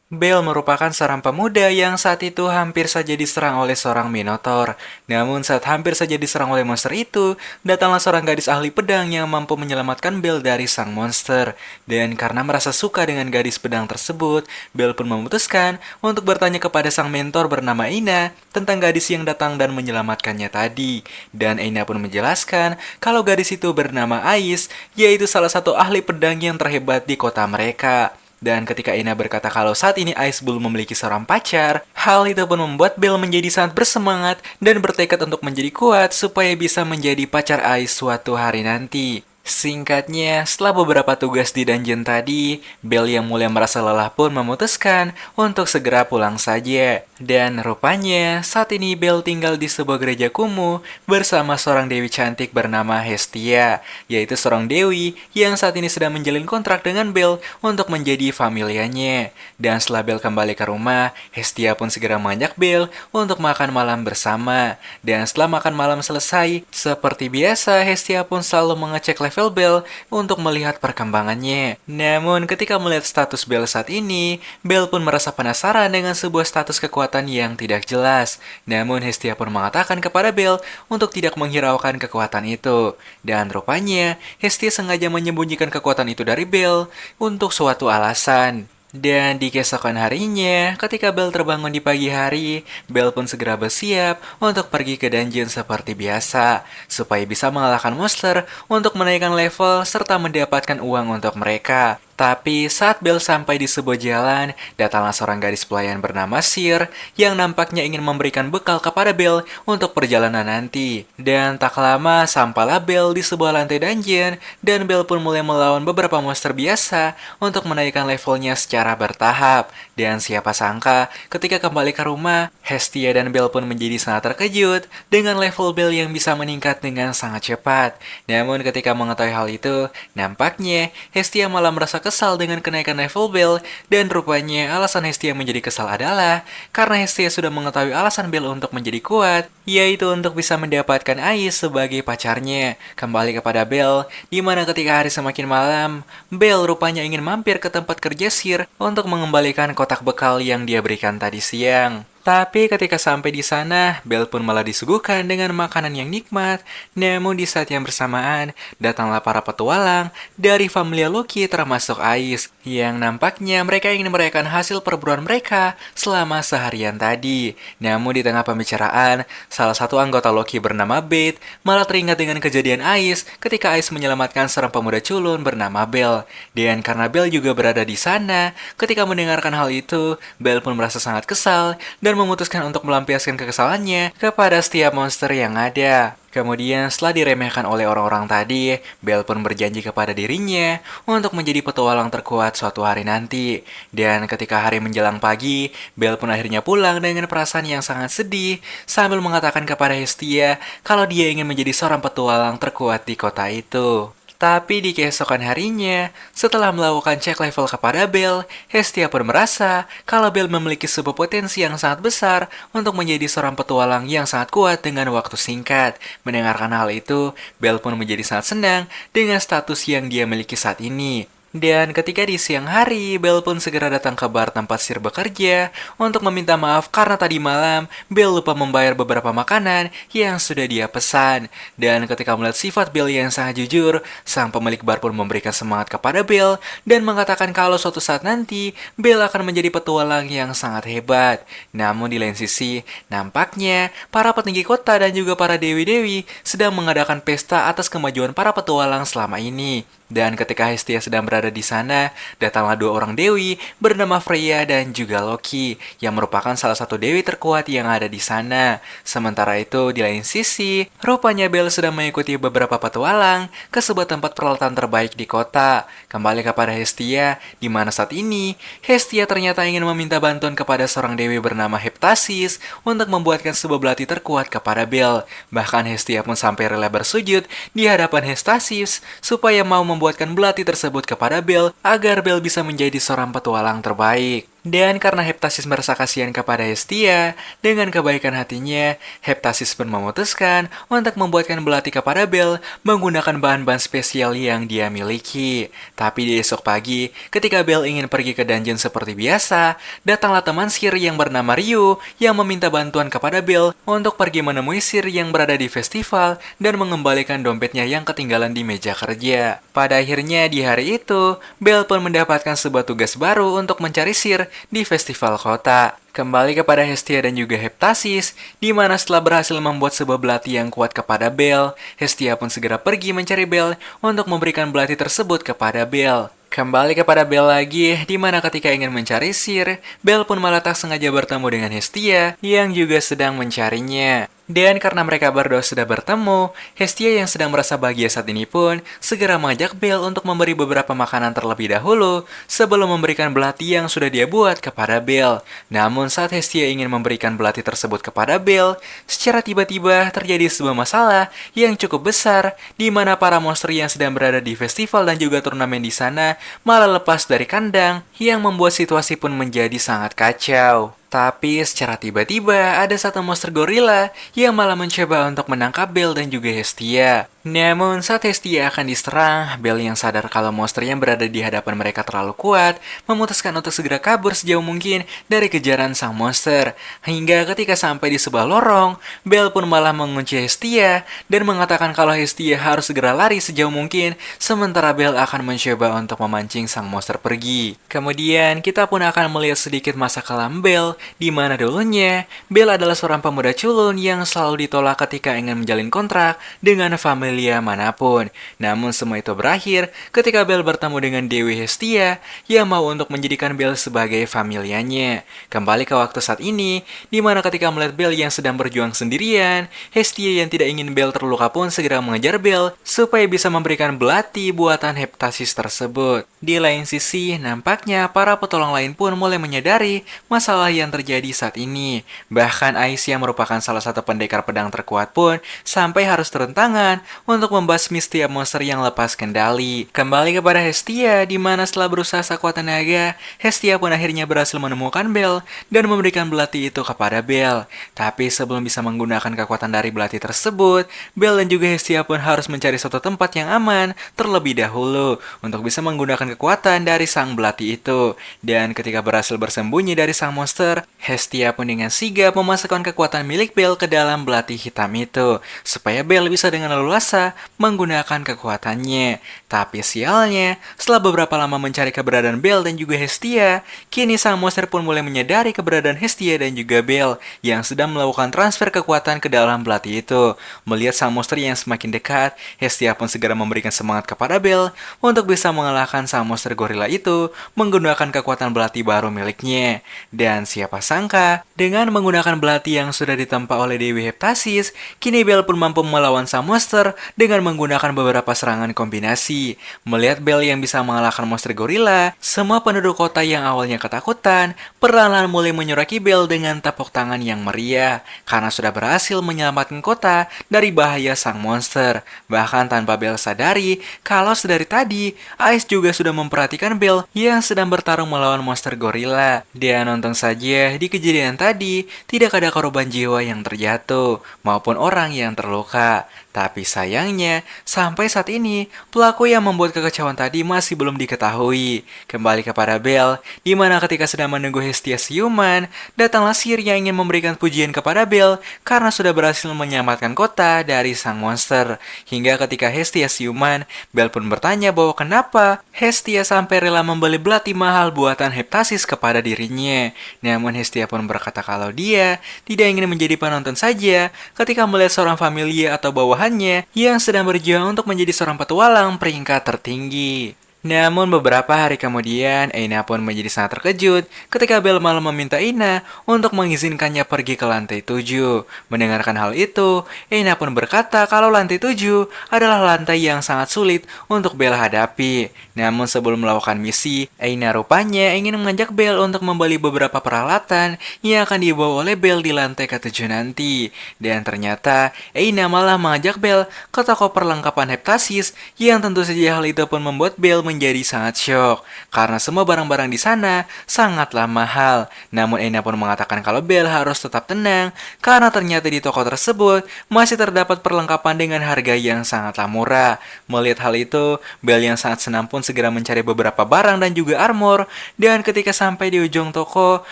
Bel merupakan seorang pemuda yang saat itu hampir saja diserang oleh seorang Minotaur. Namun saat hampir saja diserang oleh monster itu, datanglah seorang gadis ahli pedang yang mampu menyelamatkan Bel dari sang monster. Dan karena merasa suka dengan gadis pedang tersebut, Bel pun memutuskan untuk bertanya kepada sang mentor bernama Ina tentang gadis yang datang dan menyelamatkannya tadi. Dan Ina pun menjelaskan kalau gadis itu bernama Ais, yaitu salah satu ahli pedang yang terhebat di kota mereka. Dan ketika Ina berkata kalau saat ini Ais belum memiliki seorang pacar, hal itu pun membuat Bel menjadi sangat bersemangat dan bertekad untuk menjadi kuat supaya bisa menjadi pacar Ais suatu hari nanti. Singkatnya, setelah beberapa tugas di dungeon tadi, Bel yang mulai merasa lelah pun memutuskan untuk segera pulang saja. Dan rupanya, saat ini Bel tinggal di sebuah gereja kumuh bersama seorang dewi cantik bernama Hestia, yaitu seorang dewi yang saat ini sedang menjalin kontrak dengan Bel untuk menjadi familianya. Dan setelah Bel kembali ke rumah, Hestia pun segera mengajak Bel untuk makan malam bersama. Dan setelah makan malam selesai, seperti biasa Hestia pun selalu mengecek level Bel untuk melihat perkembangannya. Namun ketika melihat status Bel saat ini, Bel pun merasa penasaran dengan sebuah status kekuatan yang tidak jelas. Namun Hestia pun mengatakan kepada Bel untuk tidak menghiraukan kekuatan itu. Dan rupanya Hestia sengaja menyembunyikan kekuatan itu dari Bel untuk suatu alasan. Dan di keesokan harinya, ketika Bel terbangun di pagi hari, Bel pun segera bersiap untuk pergi ke dungeon seperti biasa, supaya bisa mengalahkan monster untuk menaikkan level serta mendapatkan uang untuk mereka. Tapi saat Bel sampai di sebuah jalan, datanglah seorang gadis pelayan bernama Sir yang nampaknya ingin memberikan bekal kepada Bel untuk perjalanan nanti. Dan tak lama sampailah Bel di sebuah lantai dungeon dan Bel pun mulai melawan beberapa monster biasa untuk menaikkan levelnya secara bertahap. Dan siapa sangka ketika kembali ke rumah, Hestia dan Bel pun menjadi sangat terkejut dengan level Bel yang bisa meningkat dengan sangat cepat. Namun ketika mengetahui hal itu, nampaknya Hestia malah merasa kesal dengan kenaikan level Bel, dan rupanya alasan Hestia menjadi kesal adalah karena Hestia sudah mengetahui alasan Bel untuk menjadi kuat, yaitu untuk bisa mendapatkan Ais sebagai pacarnya. Kembali kepada Bel, di mana ketika hari semakin malam, Bel rupanya ingin mampir ke tempat kerja Sir untuk mengembalikan kotak bekal yang dia berikan tadi siang. Tapi ketika sampai di sana, Bel pun malah disuguhkan dengan makanan yang nikmat. Namun di saat yang bersamaan, datanglah para petualang dari familia Loki termasuk Ais, yang nampaknya mereka ingin merayakan hasil perburuan mereka selama seharian tadi. Namun di tengah pembicaraan, salah satu anggota Loki bernama Bait malah teringat dengan kejadian Ais ketika Ais menyelamatkan seorang pemuda culun bernama Bel. Dan karena Bel juga berada di sana, ketika mendengarkan hal itu, Bel pun merasa sangat kesal dan memutuskan untuk melampiaskan kekesalannya kepada setiap monster yang ada. Kemudian setelah diremehkan oleh orang-orang tadi, Bel pun berjanji kepada dirinya untuk menjadi petualang terkuat suatu hari nanti. Dan ketika hari menjelang pagi, Bel pun akhirnya pulang dengan perasaan yang sangat sedih sambil mengatakan kepada Hestia kalau dia ingin menjadi seorang petualang terkuat di kota itu. Tapi di keesokan harinya, setelah melakukan cek level kepada Bel, Hestia pun merasa kalau Bel memiliki sebuah potensi yang sangat besar untuk menjadi seorang petualang yang sangat kuat dengan waktu singkat. Mendengarkan hal itu, Bel pun menjadi sangat senang dengan status yang dia miliki saat ini. Dan ketika di siang hari, Bel pun segera datang ke bar tempat Sir bekerja untuk meminta maaf karena tadi malam Bel lupa membayar beberapa makanan yang sudah dia pesan. Dan ketika melihat sifat Bel yang sangat jujur, sang pemilik bar pun memberikan semangat kepada Bel dan mengatakan kalau suatu saat nanti Bel akan menjadi petualang yang sangat hebat. Namun di lain sisi, nampaknya para petinggi kota dan juga para dewi-dewi sedang mengadakan pesta atas kemajuan para petualang selama ini. Dan ketika Hestia sedang berada di sana, datanglah dua orang dewi bernama Freya dan juga Loki, yang merupakan salah satu dewi terkuat yang ada di sana. Sementara itu, di lain sisi, rupanya Bel sedang mengikuti beberapa petualang ke sebuah tempat peralatan terbaik di kota. Kembali kepada Hestia, di mana saat ini, Hestia ternyata ingin meminta bantuan kepada seorang dewi bernama Heptasis untuk membuatkan sebuah belati terkuat kepada Bel. Bahkan Hestia pun sampai rela bersujud di hadapan Heptasis supaya mau membuatkan belati tersebut kepada Bel agar Bel bisa menjadi seorang petualang terbaik. Dan karena Heptasis merasa kasihan kepada Hestia, dengan kebaikan hatinya, Heptasis pun memutuskan untuk membuatkan belati kepada Bel menggunakan bahan-bahan spesial yang dia miliki. Tapi di esok pagi, ketika Bel ingin pergi ke dungeon seperti biasa, datanglah teman sihir yang bernama Ryu yang meminta bantuan kepada Bel untuk pergi menemui sihir yang berada di festival dan mengembalikan dompetnya yang ketinggalan di meja kerja. Pada akhirnya di hari itu, Bel pun mendapatkan sebuah tugas baru untuk mencari sihir di festival kota. Kembali kepada Hestia dan juga Heptasis, di mana setelah berhasil membuat sebuah belati yang kuat kepada Bel, Hestia pun segera pergi mencari Bel untuk memberikan belati tersebut kepada Bel. Kembali kepada Bel lagi, di mana ketika ingin mencari sihir, Bel pun malah tak sengaja bertemu dengan Hestia yang juga sedang mencarinya. Dan karena mereka berdua sudah bertemu, Hestia yang sedang merasa bahagia saat ini pun segera mengajak Bel untuk memberi beberapa makanan terlebih dahulu sebelum memberikan belati yang sudah dia buat kepada Bel. Namun saat Hestia ingin memberikan belati tersebut kepada Bel, secara tiba-tiba terjadi sebuah masalah yang cukup besar di mana para monster yang sedang berada di festival dan juga turnamen di sana malah lepas dari kandang yang membuat situasi pun menjadi sangat kacau. Tapi secara tiba-tiba ada satu monster gorila yang malah mencoba untuk menangkap Bel dan juga Hestia. Namun saat Hestia akan diserang, Bel yang sadar kalau monster yang berada di hadapan mereka terlalu kuat, memutuskan untuk segera kabur sejauh mungkin dari kejaran sang monster. Hingga ketika sampai di sebuah lorong, Bel pun malah mengunci Hestia dan mengatakan kalau Hestia harus segera lari sejauh mungkin, sementara Bel akan mencoba untuk memancing sang monster pergi. Kemudian kita pun akan melihat sedikit masa kelam Bel, di mana dulunya Bel adalah seorang pemuda culun yang selalu ditolak ketika ingin menjalin kontrak dengan familia manapun. Namun semua itu berakhir ketika Bel bertemu dengan Dewi Hestia yang mau untuk menjadikan Bel sebagai familianya. Kembali ke waktu saat ini, di mana ketika melihat Bel yang sedang berjuang sendirian, Hestia yang tidak ingin Bel terluka pun segera mengejar Bel supaya bisa memberikan belati buatan Heptasis tersebut. Di lain sisi, nampaknya para petolong lain pun mulai menyadari masalah yang terjadi saat ini. Bahkan Ais yang merupakan salah satu pendekar pedang terkuat pun sampai harus turun tangan untuk membasmi setiap monster yang lepas kendali. Kembali kepada Hestia, di mana setelah berusaha sekuat tenaga, Hestia pun akhirnya berhasil menemukan Bel dan memberikan belati itu kepada Bel. Tapi sebelum bisa menggunakan kekuatan dari belati tersebut, Bel dan juga Hestia pun harus mencari suatu tempat yang aman terlebih dahulu untuk bisa menggunakan kekuatan dari sang belati itu. Dan ketika berhasil bersembunyi dari sang monster, Hestia pun dengan sigap memasukkan kekuatan milik Bel ke dalam belati hitam itu, supaya Bel bisa dengan leluasa menggunakan kekuatannya. Tapi sialnya, setelah beberapa lama mencari keberadaan Bel dan juga Hestia, kini sang monster pun mulai menyadari keberadaan Hestia dan juga Bel yang sedang melakukan transfer kekuatan ke dalam belati itu. Melihat sang monster yang semakin dekat, Hestia pun segera memberikan semangat kepada Bel untuk bisa mengalahkan sang monster gorila itu menggunakan kekuatan belati baru miliknya. Dan siapa sangka, dengan menggunakan belati yang sudah ditempa oleh Dewi Heptasis, kini Bel pun mampu melawan sang monster dengan menggunakan beberapa serangan kombinasi. Melihat Bel yang bisa mengalahkan monster gorila, semua penduduk kota yang awalnya ketakutan, perlahan-lahan mulai menyoraki Bel dengan tepuk tangan yang meriah, karena sudah berhasil menyelamatkan kota dari bahaya sang monster. Bahkan tanpa Bel sadari, kalau sedari tadi, Ais juga sudah memperhatikan Bel yang sedang bertarung melawan monster gorila. Dan untung saja, di kejadian tadi, tidak ada korban jiwa yang terjatuh, maupun orang yang terluka. Tapi sayangnya, sampai saat ini, pelaku yang membuat kekacauan tadi masih belum diketahui. Kembali kepada Bel, di mana ketika sedang menunggu Hestia siuman, datanglah sihir yang ingin memberikan pujian kepada Bel karena sudah berhasil menyelamatkan kota dari sang monster. Hingga ketika Hestia siuman, Bel pun bertanya bahwa kenapa Hestia sampai rela membeli belati mahal buatan Heptasis kepada dirinya. Namun Hestia pun berkata kalau dia tidak ingin menjadi penonton saja ketika melihat seorang familia atau bawahannya yang sedang berjuang untuk menjadi seorang petualang peringkat tertinggi. Namun beberapa hari kemudian, Eina pun menjadi sangat terkejut ketika Bel malah meminta Eina untuk mengizinkannya pergi ke lantai 7. Mendengarkan hal itu, Eina pun berkata kalau lantai 7 adalah lantai yang sangat sulit untuk Bel hadapi. Namun sebelum melakukan misi, Eina rupanya ingin mengajak Bel untuk membeli beberapa peralatan yang akan dibawa oleh Bel di lantai ke-7 nanti. Dan ternyata, Eina malah mengajak Bel ke toko perlengkapan Heptasis yang tentu saja hal itu pun membuat Bel menjadi sangat syok karena semua barang-barang di sana sangatlah mahal. Namun Ena pun mengatakan kalau Belle harus tetap tenang karena ternyata di toko tersebut masih terdapat perlengkapan dengan harga yang sangatlah murah. Melihat hal itu, Belle yang sangat senang pun segera mencari beberapa barang dan juga armor. Dan ketika sampai di ujung toko,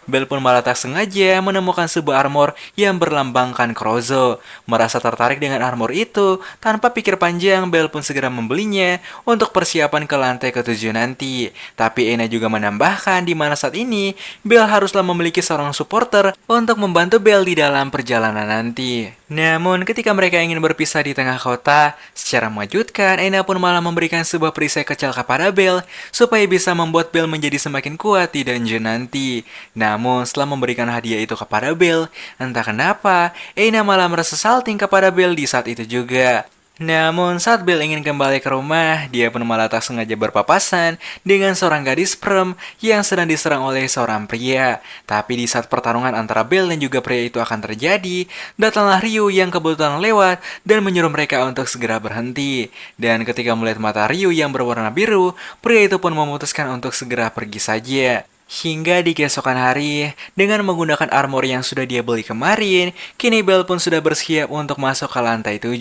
Belle pun malah tak sengaja menemukan sebuah armor yang berlambangkan Krozo. Merasa tertarik dengan armor itu, tanpa pikir panjang, Belle pun segera membelinya untuk persiapan ke lantai ke-7 nanti. Tapi Ena juga menambahkan di mana saat ini, Belle haruslah memiliki seorang supporter untuk membantu Belle di dalam perjalanan nanti. Namun ketika mereka ingin berpisah di tengah kota, secara mengejutkan, Ena pun malah memberikan sebuah perisai kecil kepada Belle supaya bisa membuat Belle menjadi semakin kuat di dungeon nanti. Namun setelah memberikan hadiah itu kepada Belle, entah kenapa, Ena malah merasa salting kepada Belle di saat itu juga. Namun saat Belle ingin kembali ke rumah, dia pun malah tak sengaja berpapasan dengan seorang gadis perem yang sedang diserang oleh seorang pria. Tapi di saat pertarungan antara Belle dan juga pria itu akan terjadi, datanglah Ryu yang kebetulan lewat dan menyuruh mereka untuk segera berhenti. Dan ketika melihat mata Ryu yang berwarna biru, pria itu pun memutuskan untuk segera pergi saja. Hingga di keesokan hari, dengan menggunakan armor yang sudah dia beli kemarin, kini Belle pun sudah bersiap untuk masuk ke lantai 7.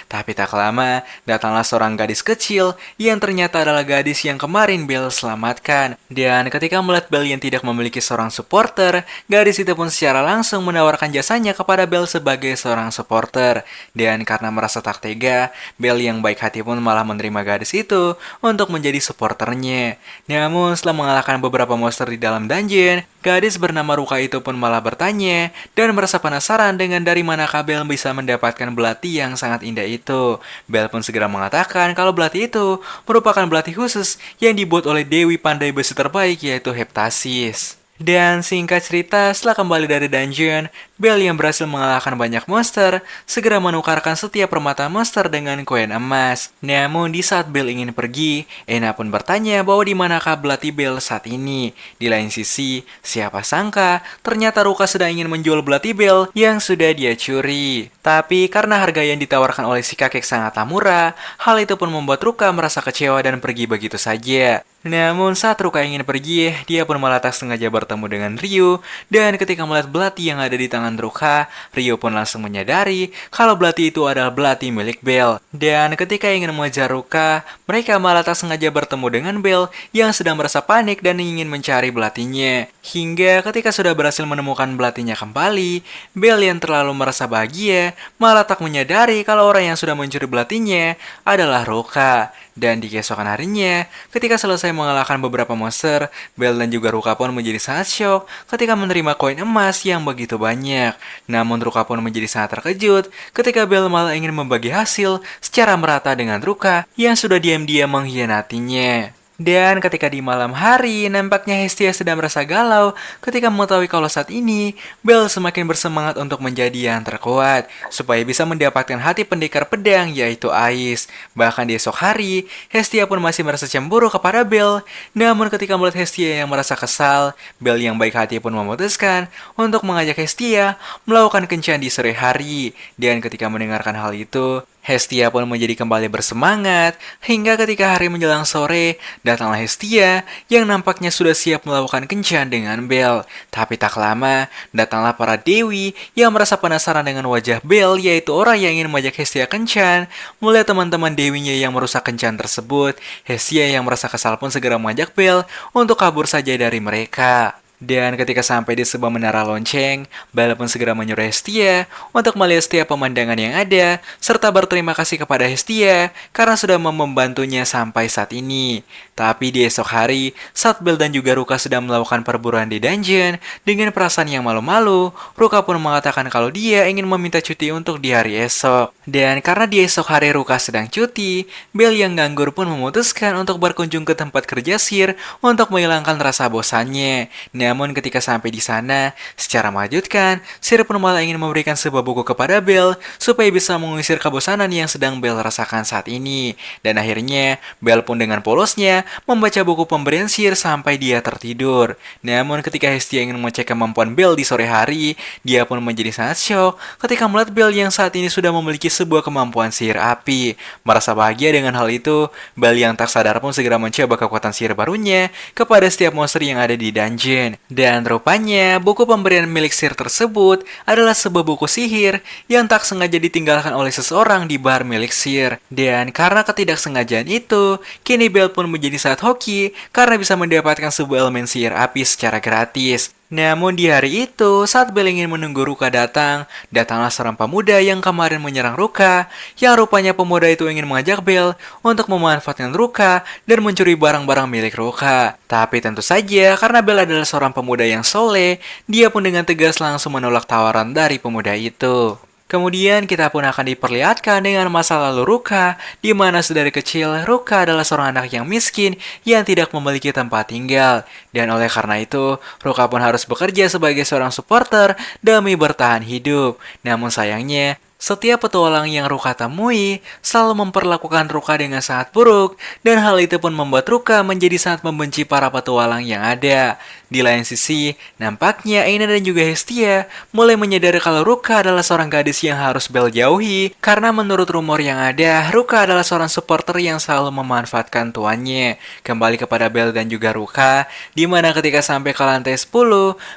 Tapi tak lama, datanglah seorang gadis kecil yang ternyata adalah gadis yang kemarin Belle selamatkan. Dan ketika melihat Belle yang tidak memiliki seorang supporter, gadis itu pun secara langsung menawarkan jasanya kepada Belle sebagai seorang supporter. Dan karena merasa tak tega, Belle yang baik hati pun malah menerima gadis itu untuk menjadi supporternya. Namun setelah mengalahkan beberapa monster di dalam dungeon, gadis bernama Ruka itu pun malah bertanya dan merasa penasaran dengan dari manakah Belle bisa mendapatkan belati yang sangat indah itu. Belle pun segera mengatakan kalau belati itu merupakan belati khusus yang dibuat oleh Dewi Pandai Besi terbaik, yaitu Heptasis. Dan singkat cerita, setelah kembali dari dungeon, Belle yang berhasil mengalahkan banyak monster, segera menukarkan setiap permata monster dengan koin emas. Namun di saat Belle ingin pergi, Ena pun bertanya bahwa di manakah belati Belle saat ini. Di lain sisi, siapa sangka ternyata Ruka sedang ingin menjual belati Belle yang sudah dia curi. Tapi karena harga yang ditawarkan oleh si kakek sangatlah murah, hal itu pun membuat Ruka merasa kecewa dan pergi begitu saja. Namun saat Ruka ingin pergi, dia pun malah tak sengaja bertemu dengan Ryu. Dan ketika melihat belati yang ada di tangan Ruka, Ryu pun langsung menyadari kalau belati itu adalah belati milik Belle. Dan ketika ingin mengejar Ruka, mereka malah tak sengaja bertemu dengan Belle yang sedang merasa panik dan ingin mencari belatinya. Hingga ketika sudah berhasil menemukan belatinya kembali, Belle yang terlalu merasa bahagia malah tak menyadari kalau orang yang sudah mencuri belatinya adalah Ruka. Dan di keesokan harinya, ketika selesai mengalahkan beberapa monster, Belle dan juga Ruka pun menjadi sangat syok ketika menerima koin emas yang begitu banyak. Namun Ruka pun menjadi sangat terkejut ketika Belle malah ingin membagi hasil secara merata dengan Ruka yang sudah diam-diam mengkhianatinya. Dan ketika di malam hari, nampaknya Hestia sedang merasa galau ketika mengetahui kalau saat ini Belle semakin bersemangat untuk menjadi yang terkuat supaya bisa mendapatkan hati pendekar pedang, yaitu Ais. Bahkan di esok hari, Hestia pun masih merasa cemburu kepada Belle. Namun ketika melihat Hestia yang merasa kesal, Belle yang baik hati pun memutuskan untuk mengajak Hestia melakukan kencan di sore hari. Dan ketika mendengarkan hal itu, Hestia pun menjadi kembali bersemangat, hingga ketika hari menjelang sore, datanglah Hestia yang nampaknya sudah siap melakukan kencan dengan Belle. Tapi tak lama, datanglah para dewi yang merasa penasaran dengan wajah Belle, yaitu orang yang ingin mengajak Hestia kencan. Melihat teman-teman dewinya yang merusak kencan tersebut, Hestia yang merasa kesal pun segera mengajak Belle untuk kabur saja dari mereka. Dan ketika sampai di sebuah menara lonceng, Belle pun segera menyuruh Hestia untuk melihat setiap pemandangan yang ada, serta berterima kasih kepada Hestia karena sudah membantunya sampai saat ini. Tapi di esok hari, saat Belle dan juga Ruka sedang melakukan perburuan di dungeon, dengan perasaan yang malu-malu, Ruka pun mengatakan kalau dia ingin meminta cuti untuk di hari esok. Dan karena di esok hari Ruka sedang cuti, Belle yang nganggur pun memutuskan untuk berkunjung ke tempat kerja Sir untuk menghilangkan rasa bosannya. Namun ketika sampai di sana, secara mengejutkan, Sir pun malah ingin memberikan sebuah buku kepada Belle supaya bisa mengusir kebosanan yang sedang Belle rasakan saat ini. Dan akhirnya, Belle pun dengan polosnya membaca buku pemberian sihir sampai dia tertidur. Namun ketika Hestia ingin mengecek kemampuan Belle di sore hari, dia pun menjadi sangat shock ketika melihat Belle yang saat ini sudah memiliki sebuah kemampuan sihir api. Merasa bahagia dengan hal itu, Belle yang tak sadar pun segera mencoba kekuatan sihir barunya kepada setiap monster yang ada di dungeon. Dan rupanya, buku pemberian milik Sir tersebut adalah sebuah buku sihir yang tak sengaja ditinggalkan oleh seseorang di bar milik Sir. Dan karena ketidaksengajaan itu, kini Belle pun menjadi sangat hoki karena bisa mendapatkan sebuah elemen sihir api secara gratis. Namun di hari itu, saat Belle ingin menunggu Ruka datanglah seorang pemuda yang kemarin menyerang Ruka, yang rupanya pemuda itu ingin mengajak Belle untuk memanfaatkan Ruka dan mencuri barang-barang milik Ruka. Tapi tentu saja, karena Belle adalah seorang pemuda yang soleh, dia pun dengan tegas langsung menolak tawaran dari pemuda itu. Kemudian kita pun akan diperlihatkan dengan masa lalu Ruka, di mana sedari kecil Ruka adalah seorang anak yang miskin yang tidak memiliki tempat tinggal. Dan oleh karena itu, Ruka pun harus bekerja sebagai seorang supporter demi bertahan hidup. Namun sayangnya, setiap petualang yang Ruka temui selalu memperlakukan Ruka dengan sangat buruk, dan hal itu pun membuat Ruka menjadi sangat membenci para petualang yang ada. Di lain sisi, nampaknya Aina dan juga Hestia mulai menyadari kalau Ruka adalah seorang gadis yang harus Belle jauhi, karena menurut rumor yang ada, Ruka adalah seorang supporter yang selalu memanfaatkan tuannya. Kembali kepada Belle dan juga Ruka, di mana ketika sampai ke lantai 10,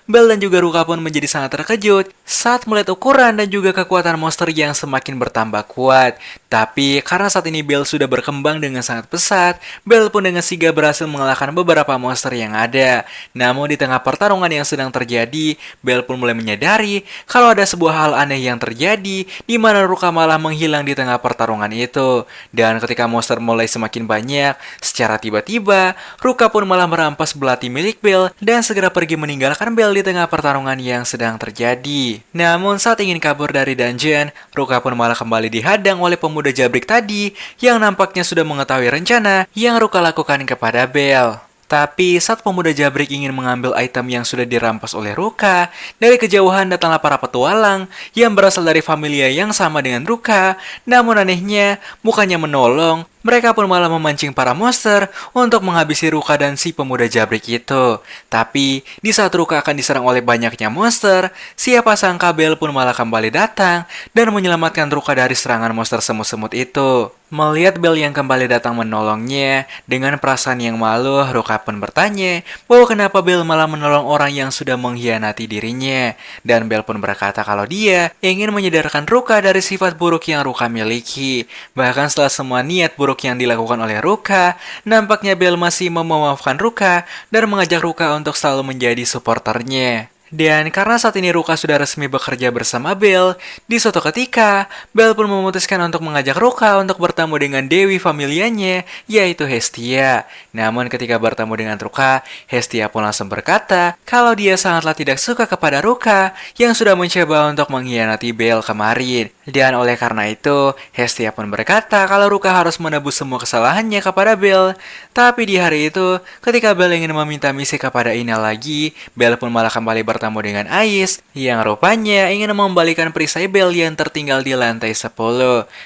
Belle dan juga Ruka pun menjadi sangat terkejut saat melihat ukuran dan juga kekuatan monster yang semakin bertambah kuat. Tapi karena saat ini Belle sudah berkembang dengan sangat pesat, Belle pun dengan sigap berhasil mengalahkan beberapa monster yang ada. Namun di tengah pertarungan yang sedang terjadi, Belle pun mulai menyadari kalau ada sebuah hal aneh yang terjadi, di mana Ruka malah menghilang di tengah pertarungan itu. Dan ketika monster mulai semakin banyak, secara tiba-tiba, Ruka pun malah merampas belati milik Belle dan segera pergi meninggalkan Belle di tengah pertarungan yang sedang terjadi. Namun saat ingin kabur dari dungeon, Ruka pun malah kembali dihadang oleh pemuda jabrik tadi yang nampaknya sudah mengetahui rencana yang Ruka lakukan kepada Belle. Tapi saat pemuda jabrik ingin mengambil item yang sudah dirampas oleh Ruka, dari kejauhan datanglah para petualang yang berasal dari familia yang sama dengan Ruka. Namun anehnya, bukannya menolong, mereka pun malah memancing para monster untuk menghabisi Ruka dan si pemuda jabrik itu. Tapi, di saat Ruka akan diserang oleh banyaknya monster, siapa sangka Belle pun malah kembali datang dan menyelamatkan Ruka dari serangan monster semut-semut itu. Melihat Belle yang kembali datang menolongnya, dengan perasaan yang malu, Ruka pun bertanya bahwa kenapa Belle malah menolong orang yang sudah mengkhianati dirinya. Dan Belle pun berkata kalau dia ingin menyadarkan Ruka dari sifat buruk yang Ruka miliki. Bahkan setelah semua niat buruk yang dilakukan oleh Ruka, nampaknya Belle masih mau memaafkan Ruka dan mengajak Ruka untuk selalu menjadi supporternya. Dan karena saat ini Ruka sudah resmi bekerja bersama Belle, di suatu ketika, Belle pun memutuskan untuk mengajak Ruka untuk bertemu dengan Dewi familianya, yaitu Hestia. Namun ketika bertemu dengan Ruka, Hestia pun langsung berkata kalau dia sangatlah tidak suka kepada Ruka yang sudah mencoba untuk mengkhianati Belle kemarin. Dan oleh karena itu, Hestia pun berkata kalau Ruka harus menebus semua kesalahannya kepada Belle. Tapi di hari itu, ketika Belle ingin meminta misi kepada Ina lagi, Belle pun malah kembali bertemu dengan Ais, yang rupanya ingin membalikan perisai Belle yang tertinggal di lantai 10.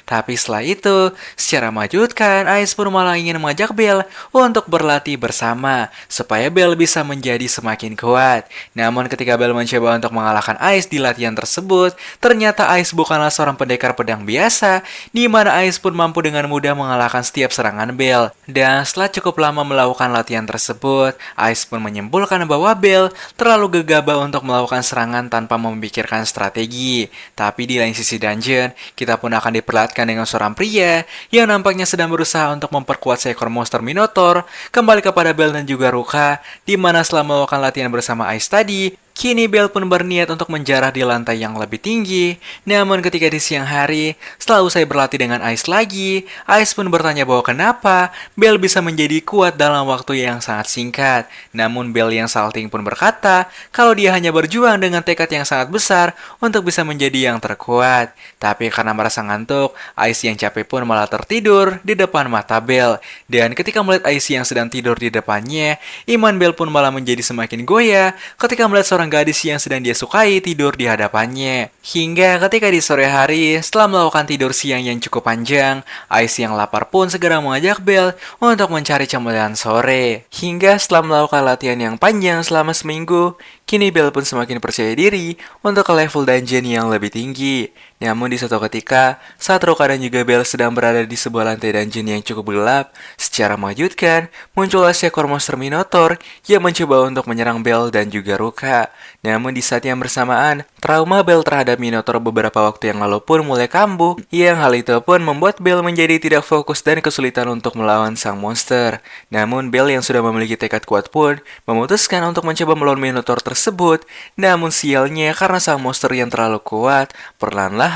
Tapi setelah itu, secara mengejutkan, Ais pun malah ingin mengajak Belle untuk berlatih bersama, supaya Belle bisa menjadi semakin kuat. Namun ketika Belle mencoba untuk mengalahkan Ais di latihan tersebut, ternyata Ais bukanlah seorang pendekar pedang biasa, di mana Ais pun mampu dengan mudah mengalahkan setiap serangan Belle. Dan setelah cukup lama melakukan latihan tersebut, Ais pun menyimpulkan bahwa Belle terlalu gegabah untuk melakukan serangan tanpa memikirkan strategi. Tapi di lain sisi dungeon, kita pun akan diperlihatkan dengan seorang pria yang nampaknya sedang berusaha untuk memperkuat seekor monster Minotaur. Kembali kepada Belle dan juga Ruka, di mana setelah melakukan latihan bersama Ais tadi, Kini Belle pun berniat untuk menjarah di lantai yang lebih tinggi. Namun ketika di siang hari, setelah usai berlatih dengan Ice lagi, Ice pun bertanya bahwa kenapa Belle bisa menjadi kuat dalam waktu yang sangat singkat. Namun Belle yang salting pun berkata kalau dia hanya berjuang dengan tekad yang sangat besar untuk bisa menjadi yang terkuat. Tapi karena merasa ngantuk, Ice yang capek pun malah tertidur di depan mata Belle. Dan ketika melihat Ice yang sedang tidur di depannya, iman Belle pun malah menjadi semakin goyah ketika melihat seorang gadis yang sedang dia sukai tidur di hadapannya. Hingga ketika di sore hari, setelah melakukan tidur siang yang cukup panjang, Ice yang lapar pun segera mengajak Belle untuk mencari cemilan sore. Hingga setelah melakukan latihan yang panjang selama seminggu, kini Belle pun semakin percaya diri untuk ke level dungeon yang lebih tinggi. Namun di suatu ketika, saat Ruka dan juga Belle sedang berada di sebuah lantai dungeon yang cukup gelap, secara mengejutkan, muncullah seekor monster Minotaur yang mencoba untuk menyerang Belle dan juga Ruka. Namun di saat yang bersamaan, trauma Belle terhadap Minotaur beberapa waktu yang lalu pun mulai kambuh, yang hal itu pun membuat Belle menjadi tidak fokus dan kesulitan untuk melawan sang monster. Namun Belle yang sudah memiliki tekad kuat pun memutuskan untuk mencoba melawan Minotaur tersebut. Namun sialnya karena sang monster yang terlalu kuat, perlahan-lahan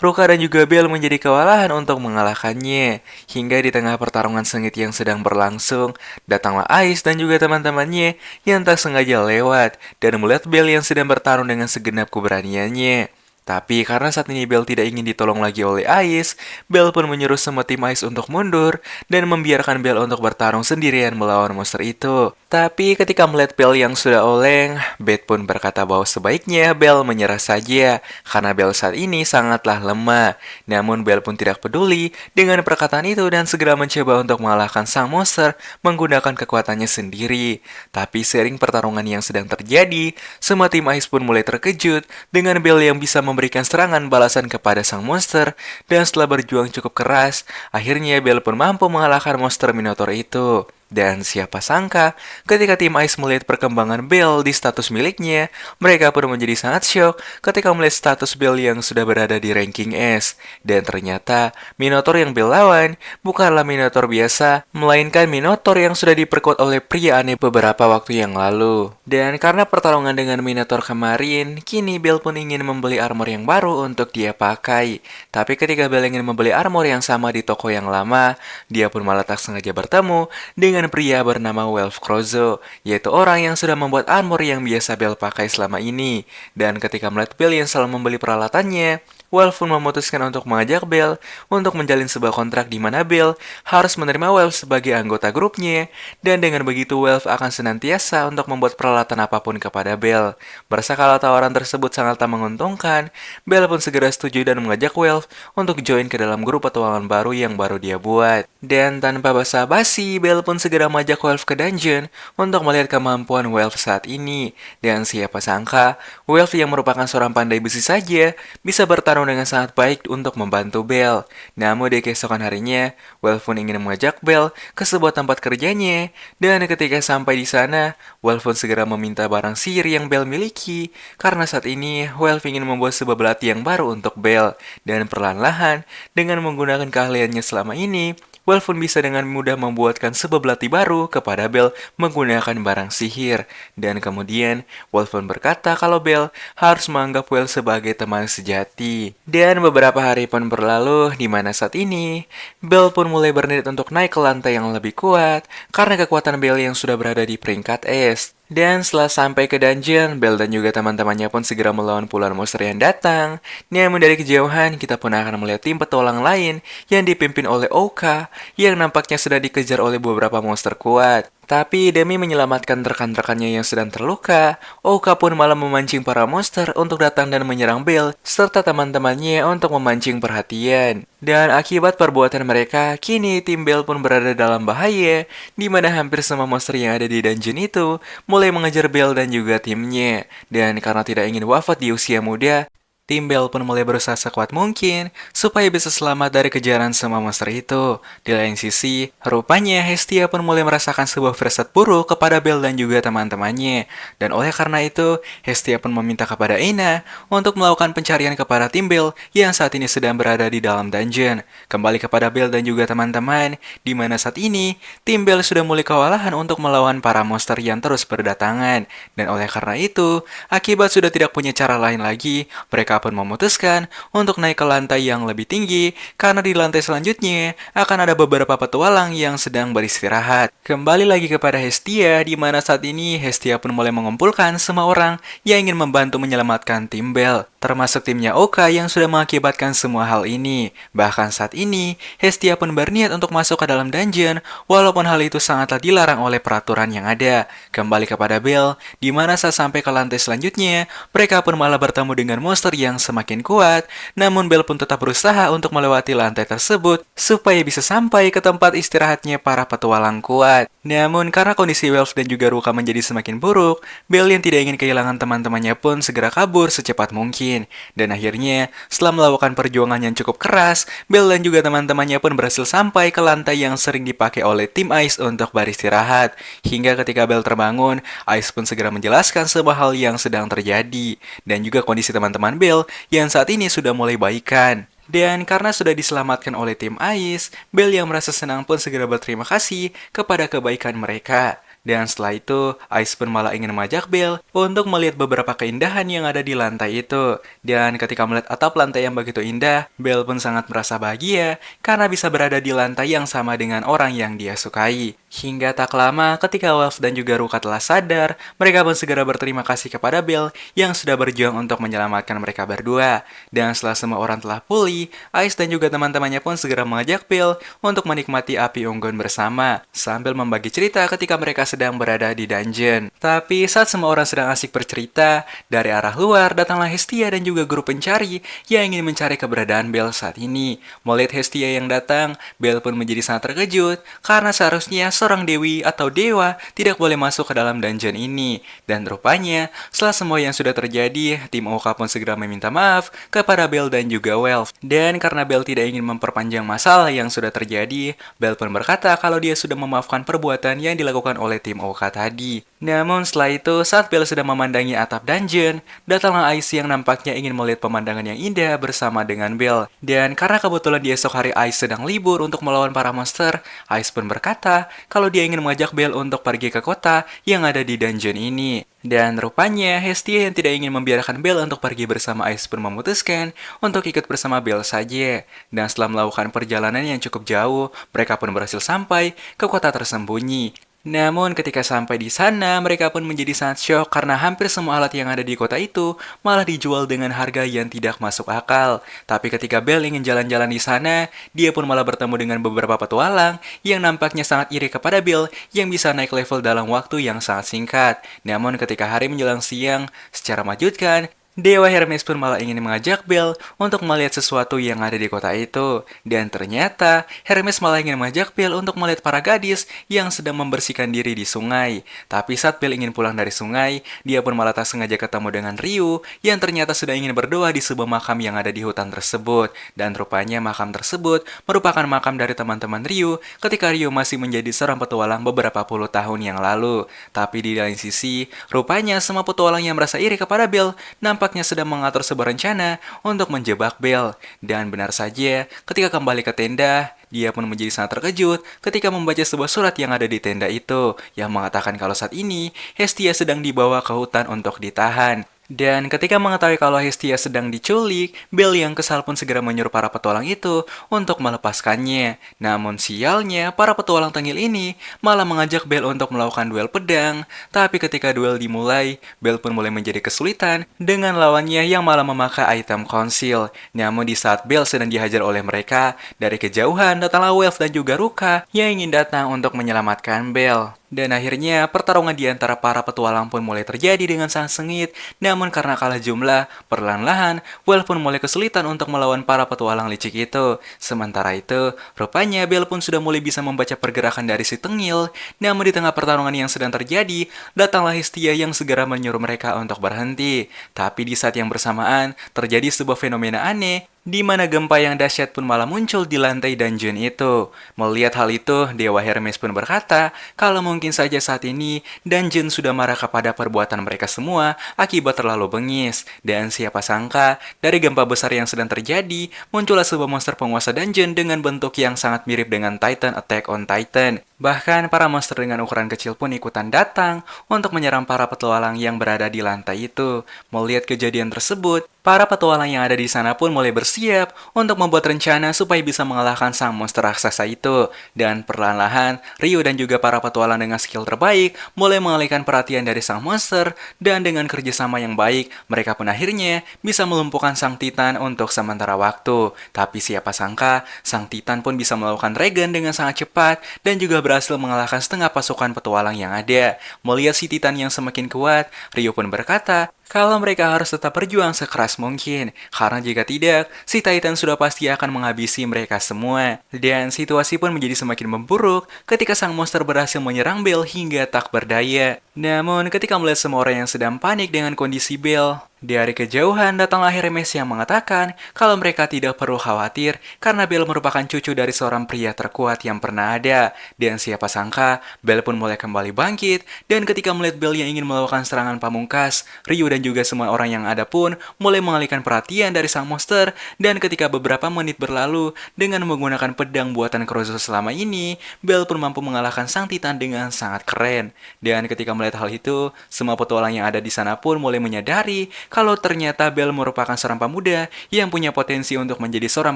Ruka dan juga Belle menjadi kewalahan untuk mengalahkannya. Hingga di tengah pertarungan sengit yang sedang berlangsung, datanglah Ice dan juga teman-temannya yang tak sengaja lewat dan melihat Belle yang sedang bertarung dengan segenap keberaniannya. Tapi karena saat ini Belle tidak ingin ditolong lagi oleh Ice, Belle pun menyuruh semua tim Ice untuk mundur dan membiarkan Belle untuk bertarung sendirian melawan monster itu. Tapi ketika melihat Belle yang sudah oleng, Beth pun berkata bahwa sebaiknya Belle menyerah saja karena Belle saat ini sangatlah lemah. Namun Belle pun tidak peduli dengan perkataan itu dan segera mencoba untuk mengalahkan sang monster menggunakan kekuatannya sendiri. Tapi sering pertarungan yang sedang terjadi, semua tim Ice pun mulai terkejut dengan Belle yang bisa memberikan serangan balasan kepada sang monster, dan setelah berjuang cukup keras, akhirnya Belle pun mampu mengalahkan monster Minotaur itu. Dan siapa sangka, ketika tim Ice melihat perkembangan Belle di status miliknya, mereka pun menjadi sangat syok ketika melihat status Belle yang sudah berada di ranking S. Dan ternyata, Minotaur yang Belle lawan bukanlah Minotaur biasa, melainkan Minotaur yang sudah diperkuat oleh pria aneh beberapa waktu yang lalu. Dan karena pertarungan dengan Minotaur kemarin, kini Belle pun ingin membeli armor yang baru untuk dia pakai. Tapi ketika Belle ingin membeli armor yang sama di toko yang lama, dia pun malah tak sengaja bertemu dengan pria bernama Welf Crozo, yaitu orang yang sudah membuat armor yang biasa Belle pakai selama ini. Dan ketika melihat Belle yang selalu membeli peralatannya, Welf pun memutuskan untuk mengajak Belle untuk menjalin sebuah kontrak di mana Belle harus menerima Welf sebagai anggota grupnya, dan dengan begitu Welf akan senantiasa untuk membuat peralatan apapun kepada Belle. Merasa kalau tawaran tersebut sangat tak menguntungkan, Belle pun segera setuju dan mengajak Welf untuk join ke dalam grup petualangan baru yang baru dia buat. Dan tanpa basa-basi, Belle pun segera mengajak Welf ke dungeon untuk melihat kemampuan Welf saat ini. Dan siapa sangka, Welf yang merupakan seorang pandai besi saja bisa bertarung dengan sangat baik untuk membantu Belle. Namun di keesokan harinya, Welf pun ingin mengajak Belle ke sebuah tempat kerjanya. Dan ketika sampai di sana, Welf pun segera meminta barang sihir yang Belle miliki. Karena saat ini, Welf ingin membuat sebuah belati yang baru untuk Belle. Dan perlahan-lahan, dengan menggunakan keahliannya selama ini, Welf pun bisa dengan mudah membuatkan sebuah belati baru kepada Belle menggunakan barang sihir. Dan kemudian, Welf pun berkata kalau Belle harus menganggap Welf sebagai teman sejati. Dan beberapa hari pun berlalu, di mana saat ini, Belle pun mulai berniat untuk naik ke lantai yang lebih kuat, karena kekuatan Belle yang sudah berada di peringkat S. Dan setelah sampai ke dungeon, Belle dan juga teman-temannya pun segera melawan puluhan monster yang datang. Namun dari kejauhan, kita pun akan melihat tim petualang lain yang dipimpin oleh Oka, yang nampaknya sudah dikejar oleh beberapa monster kuat. Tapi demi menyelamatkan rekan-rekannya yang sedang terluka, Oka pun malah memancing para monster untuk datang dan menyerang Belle serta teman-temannya untuk memancing perhatian. Dan akibat perbuatan mereka, kini tim Belle pun berada dalam bahaya, di mana hampir semua monster yang ada di dungeon itu mulai mengejar Belle dan juga timnya. Dan karena tidak ingin wafat di usia muda, Tim Bell pun mulai berusaha sekuat mungkin supaya bisa selamat dari kejaran semua monster itu. Di lain sisi, rupanya Hestia pun mulai merasakan sebuah firasat buruk kepada Bell dan juga teman-temannya. Dan oleh karena itu, Hestia pun meminta kepada Aina untuk melakukan pencarian kepada tim Bell yang saat ini sedang berada di dalam dungeon. Kembali kepada Bell dan juga teman-teman, di mana saat ini tim Bell sudah mulai kewalahan untuk melawan para monster yang terus berdatangan. Dan oleh karena itu, akibat sudah tidak punya cara lain lagi, mereka pun memutuskan untuk naik ke lantai yang lebih tinggi karena di lantai selanjutnya akan ada beberapa petualang yang sedang beristirahat. Kembali lagi kepada Hestia, di mana saat ini Hestia pun mulai mengumpulkan semua orang yang ingin membantu menyelamatkan tim Bell, termasuk timnya Oka yang sudah mengakibatkan semua hal ini. Bahkan saat ini, Hestia pun berniat untuk masuk ke dalam dungeon, walaupun hal itu sangatlah dilarang oleh peraturan yang ada. Kembali kepada Bell, di mana saat sampai ke lantai selanjutnya, mereka pun malah bertemu dengan monster yang semakin kuat, namun Bell pun tetap berusaha untuk melewati lantai tersebut supaya bisa sampai ke tempat istirahatnya para petualang kuat. Namun karena kondisi Welf dan juga Ruka menjadi semakin buruk, Bell yang tidak ingin kehilangan teman-temannya pun segera kabur secepat mungkin. Dan akhirnya, setelah melakukan perjuangan yang cukup keras, Bell dan juga teman-temannya pun berhasil sampai ke lantai yang sering dipakai oleh tim Ice untuk beristirahat. Hingga ketika Bell terbangun, Ice pun segera menjelaskan semua hal yang sedang terjadi. Dan juga kondisi teman-teman Bell yang saat ini sudah mulai baikan. Dan karena sudah diselamatkan oleh tim Ice, Bell yang merasa senang pun segera berterima kasih kepada kebaikan mereka. Dan setelah itu, Ice pun malah ingin mengajak Bell untuk melihat beberapa keindahan yang ada di lantai itu. Dan ketika melihat atap lantai yang begitu indah, Bell pun sangat merasa bahagia karena bisa berada di lantai yang sama dengan orang yang dia sukai. Hingga tak lama ketika Wolf dan juga Ruka telah sadar, mereka pun segera berterima kasih kepada Bell yang sudah berjuang untuk menyelamatkan mereka berdua. Dan setelah semua orang telah pulih, Ice dan juga teman-temannya pun segera mengajak Bell untuk menikmati api unggun bersama, sambil membagi cerita ketika mereka sedang berada di dungeon. Tapi saat semua orang sedang asik bercerita, dari arah luar datanglah Hestia dan juga grup pencari yang ingin mencari keberadaan Bell saat ini. Melihat Hestia yang datang, Bell pun menjadi sangat terkejut karena seharusnya seorang dewi atau dewa tidak boleh masuk ke dalam dungeon ini. Dan rupanya, setelah semua yang sudah terjadi, tim Oka pun segera meminta maaf kepada Bell dan juga Welf. Dan karena Bell tidak ingin memperpanjang masalah yang sudah terjadi, Bell pun berkata kalau dia sudah memaafkan perbuatan yang dilakukan oleh tim Oka tadi. Namun setelah itu, saat Bell sudah memandangi atap dungeon, datanglah Ice yang nampaknya ingin melihat pemandangan yang indah bersama dengan Bell. Dan karena kebetulan di esok hari Ice sedang libur untuk melawan para monster, Ice pun berkata kalau dia ingin mengajak Bell untuk pergi ke kota yang ada di dungeon ini. Dan rupanya Hestia yang tidak ingin membiarkan Bell untuk pergi bersama Ice pun memutuskan untuk ikut bersama Bell saja. Dan setelah melakukan perjalanan yang cukup jauh, mereka pun berhasil sampai ke kota tersembunyi. Namun ketika sampai di sana, mereka pun menjadi sangat syok karena hampir semua alat yang ada di kota itu malah dijual dengan harga yang tidak masuk akal. Tapi ketika Bell ingin jalan-jalan di sana, dia pun malah bertemu dengan beberapa petualang yang nampaknya sangat iri kepada Bell yang bisa naik level dalam waktu yang sangat singkat. Namun ketika hari menjelang siang, secara mengejutkan, Dewa Hermes pun malah ingin mengajak Bell untuk melihat sesuatu yang ada di kota itu. Dan ternyata, Hermes malah ingin mengajak Bell untuk melihat para gadis yang sedang membersihkan diri di sungai. Tapi saat Bell ingin pulang dari sungai, dia pun malah tak sengaja ketemu dengan Ryu yang ternyata sudah ingin berdoa di sebuah makam yang ada di hutan tersebut. Dan rupanya makam tersebut merupakan makam dari teman-teman Ryu ketika Ryu masih menjadi seorang petualang beberapa puluh tahun yang lalu. Tapi di lain sisi, rupanya semua petualang yang merasa iri kepada Bell nampaknya sedang mengatur sebuah rencana untuk menjebak Bell. Dan benar saja, ketika kembali ke tenda, dia pun menjadi sangat terkejut ketika membaca sebuah surat yang ada di tenda itu, yang mengatakan kalau saat ini Hestia sedang dibawa ke hutan untuk ditahan. Dan ketika mengetahui kalau Hestia sedang diculik, Bell yang kesal pun segera menyuruh para petualang itu untuk melepaskannya. Namun sialnya, para petualang tengil ini malah mengajak Bell untuk melakukan duel pedang. Tapi ketika duel dimulai, Bell pun mulai menjadi kesulitan dengan lawannya yang malah memakai item konsil. Namun di saat Bell sedang dihajar oleh mereka, dari kejauhan datanglah Welf dan juga Ruka yang ingin datang untuk menyelamatkan Bell. Dan akhirnya, pertarungan di antara para petualang pun mulai terjadi dengan sangat sengit. Namun karena kalah jumlah, perlahan-lahan, Well pun mulai kesulitan untuk melawan para petualang licik itu. Sementara itu, rupanya Belle pun sudah mulai bisa membaca pergerakan dari si tengil. Namun di tengah pertarungan yang sedang terjadi, datanglah Hestia yang segera menyuruh mereka untuk berhenti. Tapi di saat yang bersamaan, terjadi sebuah fenomena aneh, di mana gempa yang dahsyat pun malah muncul di lantai dungeon itu. Melihat hal itu, Dewa Hermes pun berkata, kalau mungkin saja saat ini, dungeon sudah marah kepada perbuatan mereka semua akibat terlalu bengis. Dan siapa sangka, dari gempa besar yang sedang terjadi, muncullah sebuah monster penguasa dungeon dengan bentuk yang sangat mirip dengan Titan Attack on Titan. Bahkan para monster dengan ukuran kecil pun ikutan datang untuk menyerang para petualang yang berada di lantai itu. Melihat kejadian tersebut, para petualang yang ada di sana pun mulai bersiap untuk membuat rencana supaya bisa mengalahkan sang monster raksasa itu. Dan perlahan-lahan, Ryu dan juga para petualang dengan skill terbaik mulai mengalihkan perhatian dari sang monster, dan dengan kerjasama yang baik, mereka pun akhirnya bisa melumpuhkan sang Titan untuk sementara waktu. Tapi siapa sangka, sang Titan pun bisa melakukan regen dengan sangat cepat dan juga berhasil mengalahkan setengah pasukan petualang yang ada. Melihat si Titan yang semakin kuat, Ryu pun berkata, kalau mereka harus tetap berjuang sekeras mungkin, karena jika tidak, si Titan sudah pasti akan menghabisi mereka semua. Dan situasi pun menjadi semakin memburuk ketika sang monster berhasil menyerang Belle hingga tak berdaya. Namun, ketika melihat semua orang yang sedang panik dengan kondisi Belle, dari kejauhan datanglah Hermes yang mengatakan kalau mereka tidak perlu khawatir karena Belle merupakan cucu dari seorang pria terkuat yang pernah ada. Dan siapa sangka, Belle pun mulai kembali bangkit, dan ketika melihat Belle yang ingin melakukan serangan pamungkas, Ryu dan juga semua orang yang ada pun mulai mengalihkan perhatian dari sang monster. Dan ketika beberapa menit berlalu, dengan menggunakan pedang buatan Crozo selama ini, Belle pun mampu mengalahkan sang Titan dengan sangat keren. Dan ketika melihat hal itu, semua petualang yang ada di sana pun mulai menyadari kalau ternyata Belle merupakan seorang pemuda yang punya potensi untuk menjadi seorang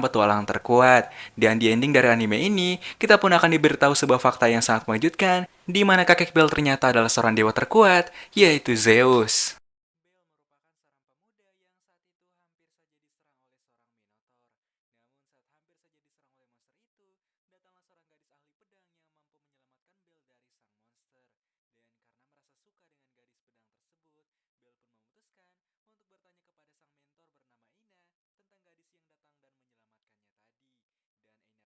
petualang terkuat. Dan di ending dari anime ini, kita pun akan diberitahu sebuah fakta yang sangat mengejutkan, di mana kakek Belle ternyata adalah seorang dewa terkuat, yaitu Zeus.